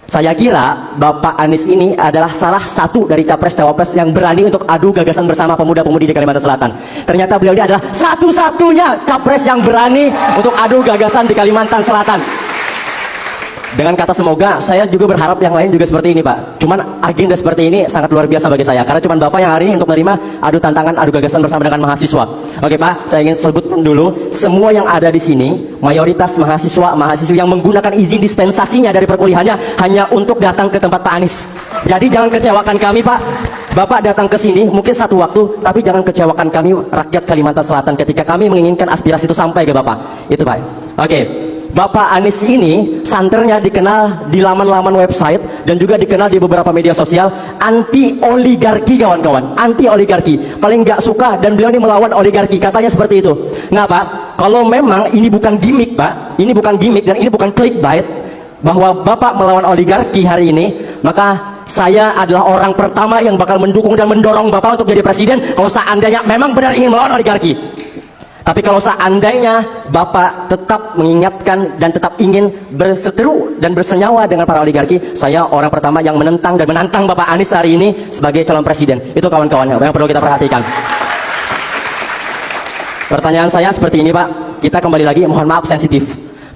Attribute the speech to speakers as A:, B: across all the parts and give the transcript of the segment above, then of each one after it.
A: Saya kira Bapak Anies ini adalah salah satu dari capres-cawapres yang berani untuk adu gagasan bersama pemuda-pemudi di Kalimantan Selatan. Ternyata beliau ini adalah satu-satunya capres yang berani untuk adu gagasan di Kalimantan Selatan. Dengan kata semoga, saya juga berharap yang lain juga seperti ini, Pak. Cuman agenda seperti ini sangat luar biasa bagi saya, karena cuman Bapak yang hari ini untuk menerima adu tantangan, adu gagasan bersama dengan mahasiswa. Oke, Pak, saya ingin sebut dulu, semua yang ada di sini, mayoritas mahasiswa yang menggunakan izin dispensasinya dari perkuliahannya hanya untuk datang ke tempat Pak Anies. Jadi jangan kecewakan kami, Pak. Bapak datang ke sini mungkin satu waktu, tapi jangan kecewakan kami rakyat Kalimantan Selatan ketika kami menginginkan aspirasi itu sampai ke Bapak. Itu, Pak. Oke. Bapak Anies ini santernya dikenal di laman-laman website dan juga dikenal di beberapa media sosial anti oligarki, kawan-kawan. Anti oligarki, paling nggak suka, dan beliau ini melawan oligarki, katanya seperti itu. Nah, Pak, kalau memang ini bukan gimmick, Pak, ini bukan gimmick dan ini bukan clickbait bahwa Bapak melawan oligarki hari ini, maka saya adalah orang pertama yang bakal mendukung dan mendorong Bapak untuk jadi presiden kalau seandainya memang benar ingin melawan oligarki. Tapi kalau seandainya Bapak tetap mengingatkan dan tetap ingin berseteru dan bersenyawa dengan para oligarki, saya orang pertama yang menentang dan menantang Bapak Anies hari ini sebagai calon presiden. Itu kawan-kawan yang perlu kita perhatikan. Pertanyaan saya seperti ini, Pak. Kita kembali lagi, mohon maaf sensitif,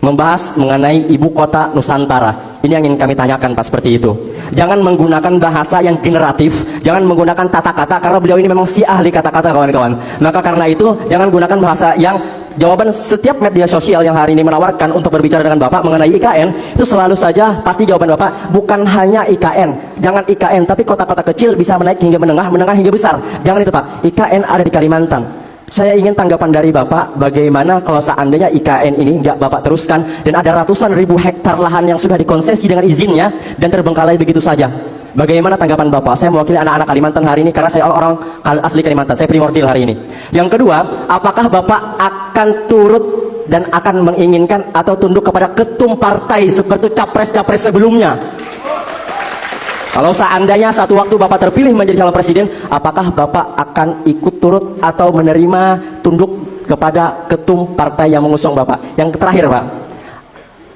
A: membahas mengenai ibu kota Nusantara. Ini yang ingin kami tanyakan, Pak, seperti itu. Jangan menggunakan bahasa yang generatif, jangan menggunakan tata kata, karena beliau ini memang si ahli kata-kata, kawan-kawan. Maka karena itu jangan gunakan bahasa yang jawaban setiap media sosial yang hari ini menawarkan untuk berbicara dengan Bapak mengenai IKN, itu selalu saja pasti jawaban Bapak bukan hanya IKN. Jangan IKN, tapi kota-kota kecil bisa menaik hingga menengah, menengah hingga besar. Jangan itu, Pak. IKN ada di Kalimantan. Saya ingin tanggapan dari Bapak, bagaimana kalau seandainya IKN ini nggak Bapak teruskan dan ada ratusan ribu hektar lahan yang sudah dikonsesi dengan izinnya dan terbengkalai begitu saja. Bagaimana tanggapan Bapak? Saya mewakili anak-anak Kalimantan hari ini karena saya orang asli Kalimantan, saya primordial hari ini. Yang kedua, apakah Bapak akan turut dan akan menginginkan atau tunduk kepada ketum partai seperti capres-capres sebelumnya? Kalau seandainya satu waktu Bapak terpilih menjadi calon presiden, apakah Bapak akan ikut turut atau menerima tunduk kepada ketum partai yang mengusung Bapak? Yang terakhir, Pak,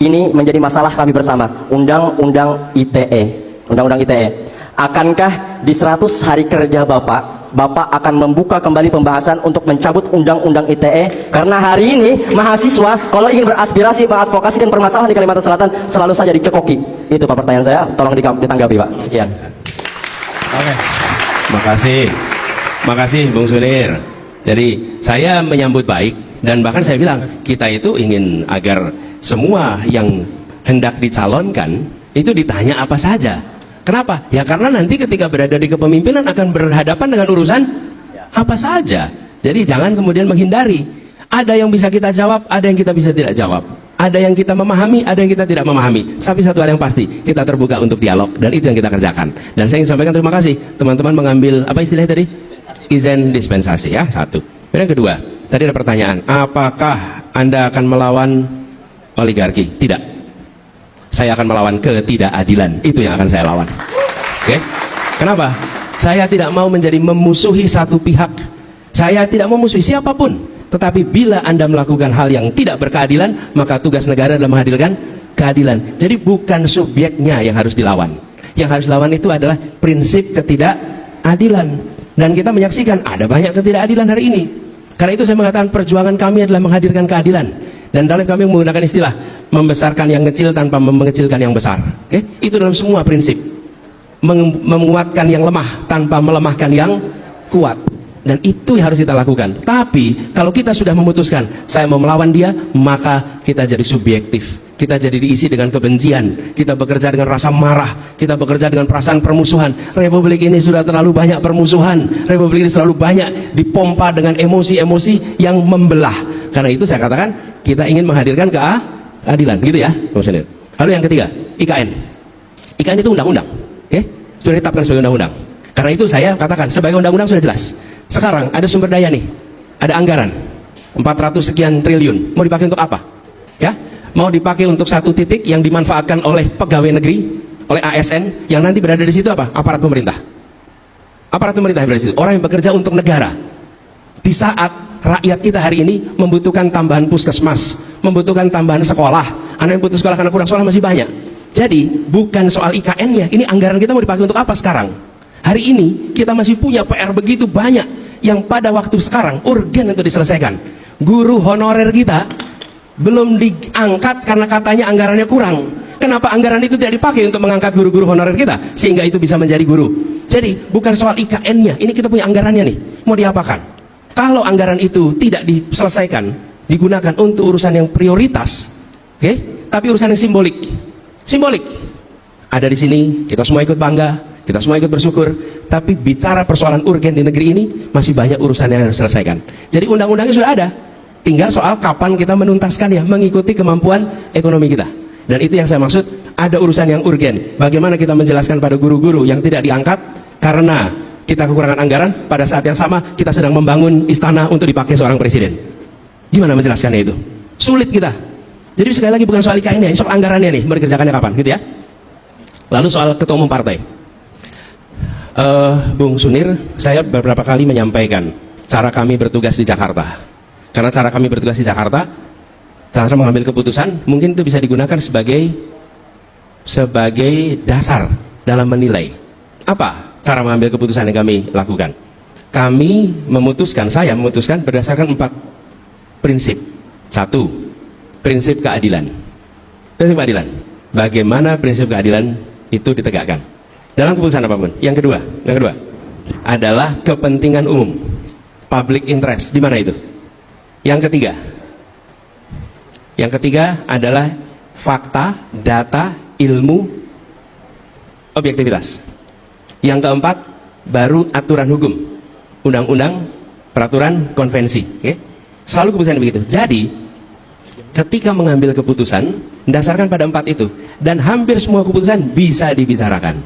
A: ini menjadi masalah kami bersama, Undang-Undang ITE. Undang-Undang ITE. Akankah di 100 hari kerja Bapak akan membuka kembali pembahasan untuk mencabut Undang-Undang ITE? Karena hari ini mahasiswa kalau ingin beraspirasi, mengadvokasi dan permasalahan di Kalimantan Selatan selalu saja dicekoki. Itu, Pak, pertanyaan saya. Tolong ditanggapi, Pak. Sekian.
B: Oke. Makasih Bung Sunir. Jadi saya menyambut baik dan bahkan saya bilang kita itu ingin agar semua yang hendak dicalonkan itu ditanya apa saja. Kenapa? Ya karena nanti ketika berada di kepemimpinan akan berhadapan dengan urusan apa saja. Jadi jangan kemudian menghindari. Ada yang bisa kita jawab, ada yang kita bisa tidak jawab. Ada yang kita memahami, ada yang kita tidak memahami. Tapi satu hal yang pasti, kita terbuka untuk dialog dan itu yang kita kerjakan. Dan saya ingin sampaikan terima kasih teman-teman mengambil apa istilahnya tadi? Izin dispensasi, ya, satu. Dan yang kedua, tadi ada pertanyaan, apakah Anda akan melawan oligarki? Tidak. Saya akan melawan ketidakadilan, itu yang akan saya lawan. Oke? Kenapa? Saya tidak mau menjadi memusuhi satu pihak. Saya tidak memusuhi siapapun. Tetapi bila Anda melakukan hal yang tidak berkeadilan, maka tugas negara adalah menghadirkan keadilan. Jadi bukan subjeknya yang harus dilawan. Yang harus dilawan itu adalah prinsip ketidakadilan. Dan kita menyaksikan ada banyak ketidakadilan hari ini. Karena itu saya mengatakan perjuangan kami adalah menghadirkan keadilan. Dan dalam kami menggunakan istilah membesarkan yang kecil tanpa mengecilkan yang besar. Oke? Itu dalam semua prinsip. Menguatkan yang lemah tanpa melemahkan yang kuat. Dan itu yang harus kita lakukan. Tapi kalau kita sudah memutuskan saya mau melawan dia, maka kita jadi subjektif. Kita jadi diisi dengan kebencian. Kita bekerja dengan rasa marah. Kita bekerja dengan perasaan permusuhan. Republik ini sudah terlalu banyak permusuhan. Republik ini selalu banyak dipompa dengan emosi-emosi yang membelah. Karena itu saya katakan kita ingin menghadirkan keadilan, gitu ya, Bung Sunir. Lalu yang ketiga, IKN. IKN itu undang-undang, oke? Sudah ditetapkan sebagai undang-undang. Karena itu saya katakan sebagai undang-undang sudah jelas. Sekarang ada sumber daya nih, ada anggaran 400 sekian triliun. Mau dipakai untuk apa? Ya, mau dipakai untuk satu titik yang dimanfaatkan oleh pegawai negeri, oleh ASN yang nanti berada di situ apa? Aparat pemerintah. Aparat pemerintah yang berada di situ. Orang yang bekerja untuk negara. Di saat rakyat kita hari ini membutuhkan tambahan puskesmas, membutuhkan tambahan sekolah. Anak yang putus sekolah karena kurang sekolah masih banyak. Jadi bukan soal IKN-nya, ini anggaran kita mau dipakai untuk apa sekarang? Hari ini kita masih punya PR begitu banyak yang pada waktu sekarang urgen untuk diselesaikan. Guru honorer kita belum diangkat karena katanya anggarannya kurang. Kenapa anggaran itu tidak dipakai untuk mengangkat guru-guru honorer kita sehingga itu bisa menjadi guru? Jadi bukan soal IKN-nya, ini kita punya anggarannya nih, mau diapakan? Kalau anggaran itu tidak diselesaikan, digunakan untuk urusan yang prioritas, oke? Tapi urusan yang simbolik. Simbolik. Ada di sini, kita semua ikut bangga, kita semua ikut bersyukur, tapi bicara persoalan urgen di negeri ini masih banyak urusan yang harus diselesaikan. Jadi undang-undangnya sudah ada. Tinggal soal kapan kita menuntaskannya, mengikuti kemampuan ekonomi kita. Dan itu yang saya maksud, ada urusan yang urgen. Bagaimana kita menjelaskan pada guru-guru yang tidak diangkat karena kita kekurangan anggaran, pada saat yang sama kita sedang membangun istana untuk dipakai seorang presiden. Gimana menjelaskannya itu? Sulit kita. Jadi sekali lagi bukan soal IKN-nya, soal anggarannya nih, mau dikerjakannya kapan, gitu ya. Lalu soal ketua umum partai. Bung Sunir, saya beberapa kali menyampaikan cara kami bertugas di Jakarta. Karena cara kami bertugas di Jakarta, cara mengambil keputusan, mungkin itu bisa digunakan sebagai dasar dalam menilai. Apa cara mengambil keputusan yang kami lakukan? Kami memutuskan, saya memutuskan berdasarkan 4 prinsip. 1, prinsip keadilan. Prinsip keadilan. Bagaimana prinsip keadilan itu ditegakkan dalam keputusan apapun. Yang kedua adalah kepentingan umum, public interest. Di mana itu? Yang ketiga adalah fakta, data, ilmu, objektivitas. Yang keempat baru aturan hukum, undang-undang, peraturan, konvensi. Okay? Selalu keputusan begitu. Jadi ketika mengambil keputusan mendasarkan pada 4 itu, dan hampir semua keputusan bisa dibicarakan.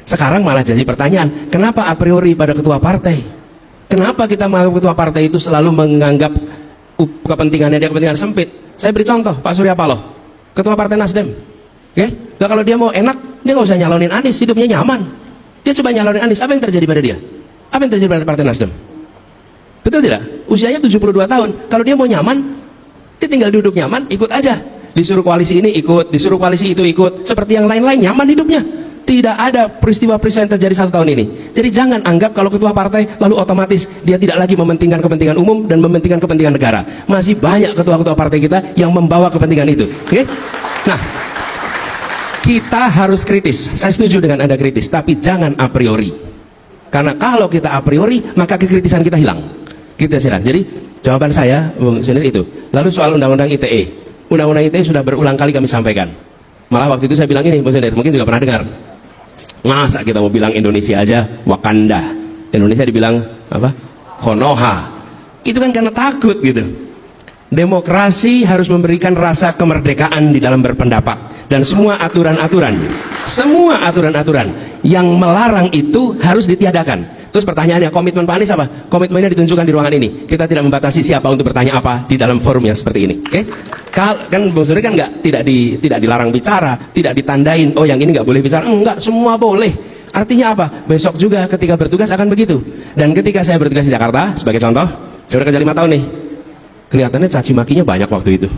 B: Sekarang malah jadi pertanyaan, kenapa a priori pada ketua partai? Kenapa kita menganggap ketua partai itu selalu menganggap kepentingannya dia kepentingan sempit? Saya beri contoh, Pak Surya Paloh, ketua partai Nasdem. Oke? Nah, kalau dia mau enak, dia nggak usah nyalonin Anies, hidupnya nyaman. Dia coba nyalonin Anies, apa yang terjadi pada dia? Apa yang terjadi pada partai Nasdem? Betul tidak? Usianya 72 tahun. Kalau dia mau nyaman, dia tinggal duduk nyaman, ikut aja. Disuruh koalisi ini ikut, disuruh koalisi itu ikut. Seperti yang lain-lain, nyaman hidupnya. Tidak ada peristiwa-peristiwa yang terjadi 1 tahun ini. Jadi jangan anggap kalau ketua partai lalu otomatis dia tidak lagi mementingkan kepentingan umum dan mementingkan kepentingan negara. Masih banyak ketua-ketua partai kita yang membawa kepentingan itu. Oke? Nah, kita harus kritis. Saya setuju dengan Anda kritis, tapi jangan a priori. Karena kalau kita a priori, maka kekritisan kita hilang. Kita hilang. Jadi jawaban saya, Bung Sunir, itu. Lalu soal undang-undang ITE. Undang-undang ITE sudah berulang kali kami sampaikan. Malah waktu itu saya bilang ini, Bung Sunir, mungkin juga pernah dengar. Masa kita mau bilang Indonesia aja Wakanda, Indonesia dibilang apa? Konoha. Itu kan karena takut gitu. Demokrasi harus memberikan rasa kemerdekaan di dalam berpendapat, dan semua aturan-aturan yang melarang itu harus ditiadakan. Terus pertanyaannya, komitmen Pak Anies apa? Komitmennya ditunjukkan di ruangan ini. Kita tidak membatasi siapa untuk bertanya apa di dalam forum yang seperti ini. Oke? Kan Bung Suri kan tidak dilarang bicara, tidak ditandain, oh yang ini nggak boleh bicara. Enggak, semua boleh. Artinya apa? Besok juga ketika bertugas akan begitu. Dan ketika saya bertugas di Jakarta, sebagai contoh, saya udah kerja 5 tahun nih. Kelihatannya caci makinya banyak waktu itu.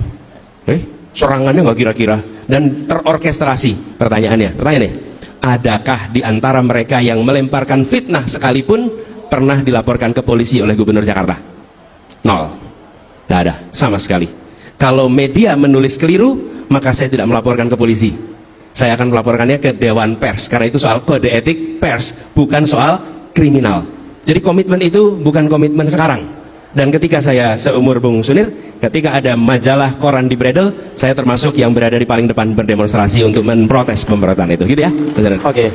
B: Serangannya nggak kira-kira dan terorkestrasi. Pertanyaannya, adakah di antara mereka yang melemparkan fitnah sekalipun pernah dilaporkan ke polisi oleh Gubernur Jakarta? 0. Tidak ada, sama sekali. Kalau media menulis keliru, maka saya tidak melaporkan ke polisi. Saya akan melaporkannya ke Dewan Pers, karena itu soal kode etik pers, bukan soal kriminal. Jadi komitmen itu bukan komitmen sekarang. Dan ketika saya seumur Bung Sunir, ketika ada majalah koran di Bredel, saya termasuk yang berada di paling depan berdemonstrasi untuk memprotes pemberontakan itu, gitu ya.
A: Oke.